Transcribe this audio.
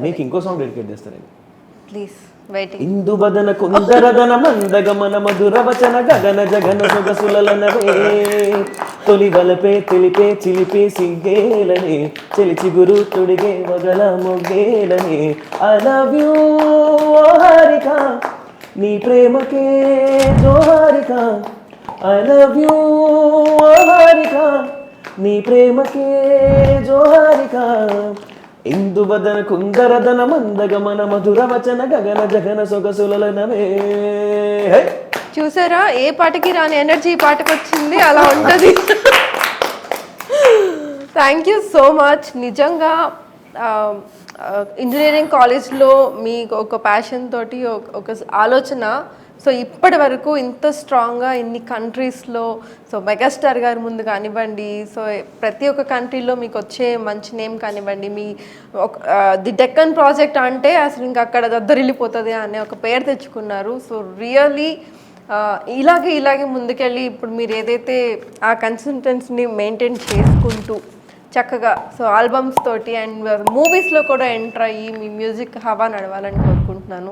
మీకు ఇంకో song dedicate చేస్తారండి. Please waiting. ఇందు బదన కుందరదన మందగమన మధుర వచన గగన జగన సొగసులనవే తొలి వలపే తెలిపే చిలిపే సిగ్గేలనే చెలిచి గురు తొడిగే వగల మొగ్గేలనే ఐ లవ్ యూ హారిక నీ ప్రేమకే జోహారిక ఐ లవ్ యూ హారిక నీ ప్రేమకే జోహారిక ఇందువదన కుందరదన మందగమన మధుర వచన గగన జగన సొగసులనవే. చూసారా ఏ పాటకి రాని ఎనర్జీ ఈ పాటకు వచ్చింది, అలా ఉంటుంది. Thank you so much. నిజంగా ఇంజనీరింగ్ కాలేజ్లో మీకు ఒక ప్యాషన్ తోటి ఒక ఆలోచన, సో ఇప్పటి వరకు ఇంత స్ట్రాంగ్గా ఇన్ని కంట్రీస్లో, సో మెగాస్టార్ గారి ముందు కానివ్వండి, సో ప్రతి ఒక్క కంట్రీలో మీకు వచ్చే మంచి నేమ్ కానివ్వండి, మీ ది డెక్కన్ ప్రాజెక్ట్ అంటే అసలు ఇంకా అక్కడ దద్దరిల్లిపోతుంది అనే ఒక పేరు తెచ్చుకున్నారు. సో రియల్లీ ఇలాగే ముందుకెళ్ళి ఇప్పుడు మీరు ఏదైతే ఆ కన్సిస్టెన్సీని మెయింటైన్ చేసుకుంటూ చక్కగా సో ఆల్బమ్స్ తోటి అండ్ మూవీస్లో కూడా ఎంటర్ అయ్యి మీ మ్యూజిక్ హవా నడవాలని కోరుకుంటున్నాను.